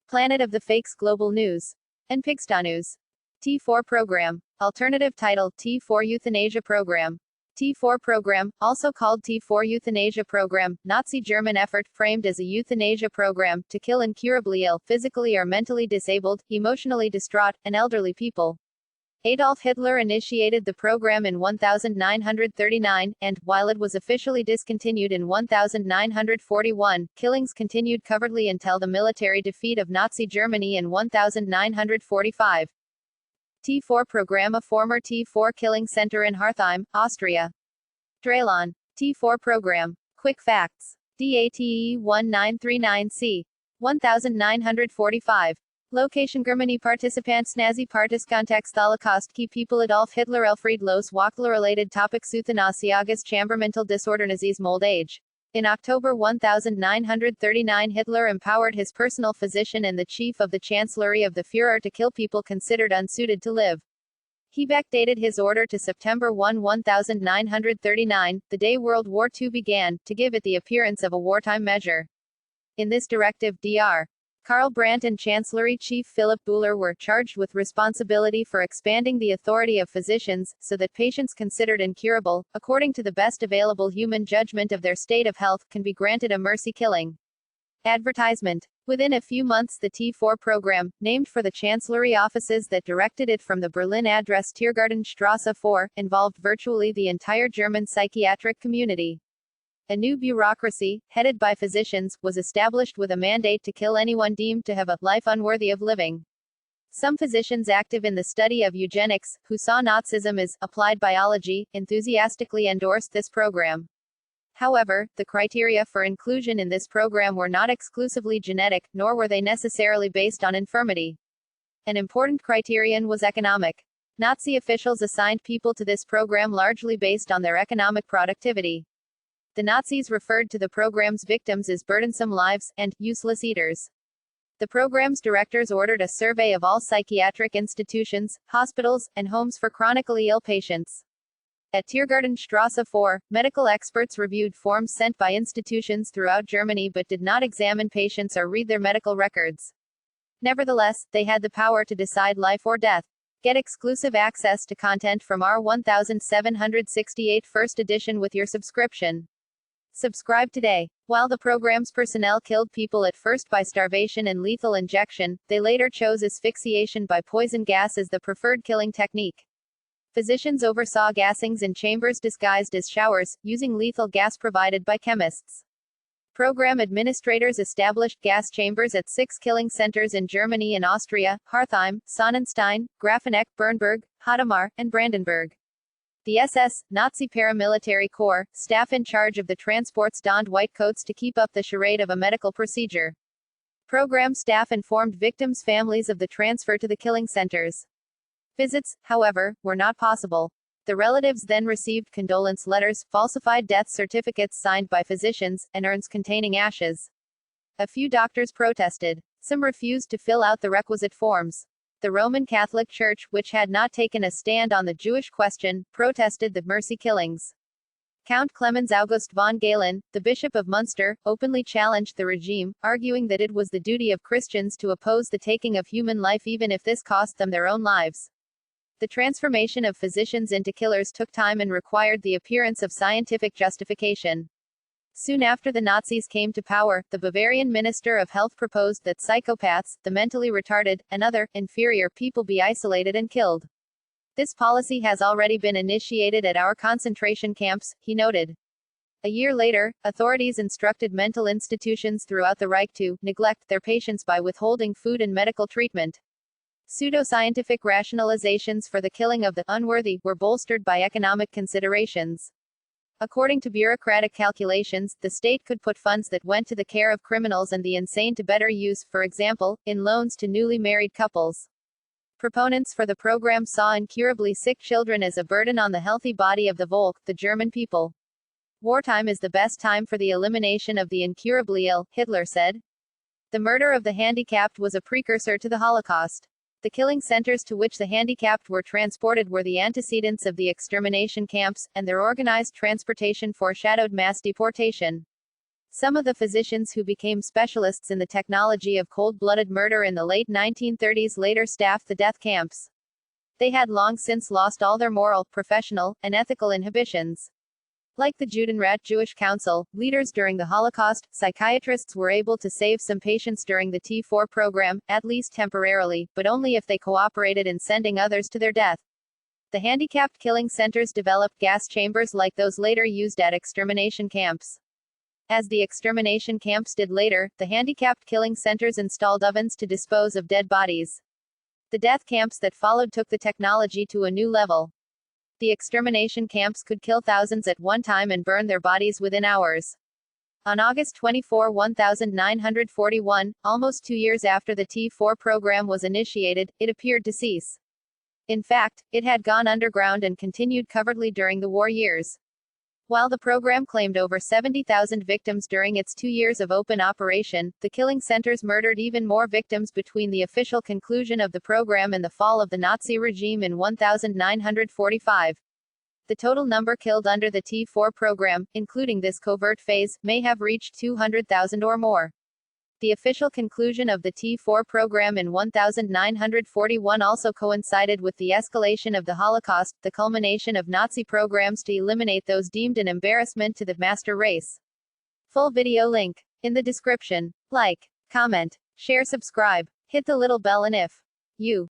Planet of the Fakes Global News. And Pigsty News. T4 Program. Alternative title, T4 Euthanasia Program. T4 Program, also called T4 Euthanasia Program, Nazi German effort, framed as a euthanasia program, to kill incurably ill, physically or mentally disabled, emotionally distraught, and elderly people. Adolf Hitler initiated the program in 1939, and, while it was officially discontinued in 1941, killings continued covertly until the military defeat of Nazi Germany in 1945. T4 program. A former T4 killing center in Hartheim, Austria. Dralon. T4 program. Quick facts. DATE 1939C. 1945. Location Germany. Participants Nazi Parteikontext Holocaust. Key people Adolf Hitler. Elfried Los Wachtler. Related topics Euthanasie. August Chambermental Disordernazis. Old age. In October 1939, Hitler empowered his personal physician and the chief of the Chancellery of the Führer to kill people considered unsuited to live. He backdated his order to September 1, 1939, the day World War II began, to give it the appearance of a wartime measure. In this directive, Dr. Karl Brandt and Chancellery Chief Philipp Buhler were charged with responsibility for expanding the authority of physicians, so that patients considered incurable, according to the best available human judgment of their state of health, can be granted a mercy killing. Advertisement. Within a few months, the T4 program, named for the Chancellery offices that directed it from the Berlin address Tiergartenstrasse 4, involved virtually the entire German psychiatric community. A new bureaucracy, headed by physicians, was established with a mandate to kill anyone deemed to have a life unworthy of living. Some physicians active in the study of eugenics, who saw Nazism as applied biology, enthusiastically endorsed this program. However, the criteria for inclusion in this program were not exclusively genetic, nor were they necessarily based on infirmity. An important criterion was economic. Nazi officials assigned people to this program largely based on their economic productivity. The Nazis referred to the program's victims as burdensome lives, and useless eaters. The program's directors ordered a survey of all psychiatric institutions, hospitals, and homes for chronically ill patients. At Tiergartenstrasse 4, medical experts reviewed forms sent by institutions throughout Germany but did not examine patients or read their medical records. Nevertheless, they had the power to decide life or death. Get exclusive access to content from our 1768 first edition with your subscription. Subscribe today. While the program's personnel killed people at first by starvation and lethal injection, they later chose asphyxiation by poison gas as the preferred killing technique. Physicians oversaw gassings in chambers disguised as showers, using lethal gas provided by chemists. Program administrators established gas chambers at 6 killing centers in Germany and Austria: Hartheim, Sonnenstein, Grafeneck, Bernburg, Hadamar, and Brandenburg. The SS, Nazi paramilitary corps, staff in charge of the transports donned white coats to keep up the charade of a medical procedure. Program staff informed victims' families of the transfer to the killing centers. Visits, however, were not possible. The relatives then received condolence letters, falsified death certificates signed by physicians, and urns containing ashes. A few doctors protested. Some refused to fill out the requisite forms. The Roman Catholic Church, which had not taken a stand on the Jewish question, protested the mercy killings. Count Clemens August von Galen, the Bishop of Munster, openly challenged the regime, arguing that it was the duty of Christians to oppose the taking of human life even if this cost them their own lives. The transformation of physicians into killers took time and required the appearance of scientific justification. Soon after the Nazis came to power, the Bavarian Minister of Health proposed that psychopaths, the mentally retarded, and other, inferior people be isolated and killed. This policy has already been initiated at our concentration camps, he noted. A year later, authorities instructed mental institutions throughout the Reich to neglect their patients by withholding food and medical treatment. Pseudoscientific rationalizations for the killing of the unworthy were bolstered by economic considerations. According to bureaucratic calculations, the state could put funds that went to the care of criminals and the insane to better use, for example, in loans to newly married couples. Proponents for the program saw incurably sick children as a burden on the healthy body of the Volk, the German people. Wartime is the best time for the elimination of the incurably ill, Hitler said. The murder of the handicapped was a precursor to the Holocaust. The killing centers to which the handicapped were transported were the antecedents of the extermination camps, and their organized transportation foreshadowed mass deportation. Some of the physicians who became specialists in the technology of cold-blooded murder in the late 1930s later staffed the death camps. They had long since lost all their moral, professional, and ethical inhibitions. Like the Judenrat Jewish Council, leaders during the Holocaust, psychiatrists were able to save some patients during the T4 program, at least temporarily, but only if they cooperated in sending others to their death. The handicapped killing centers developed gas chambers like those later used at extermination camps. As the extermination camps did later, the handicapped killing centers installed ovens to dispose of dead bodies. The death camps that followed took the technology to a new level. The extermination camps could kill thousands at one time and burn their bodies within hours. On August 24, 1941, almost 2 years after the T4 program was initiated, it appeared to cease. In fact, it had gone underground and continued covertly during the war years. While the program claimed over 70,000 victims during its 2 years of open operation, the killing centers murdered even more victims between the official conclusion of the program and the fall of the Nazi regime in 1945. The total number killed under the T4 program, including this covert phase, may have reached 200,000 or more. The official conclusion of the T4 program in 1941 also coincided with the escalation of the Holocaust, the culmination of Nazi programs to eliminate those deemed an embarrassment to the master race. Full video link in the description. Like, comment, share, subscribe, hit the little bell, and if you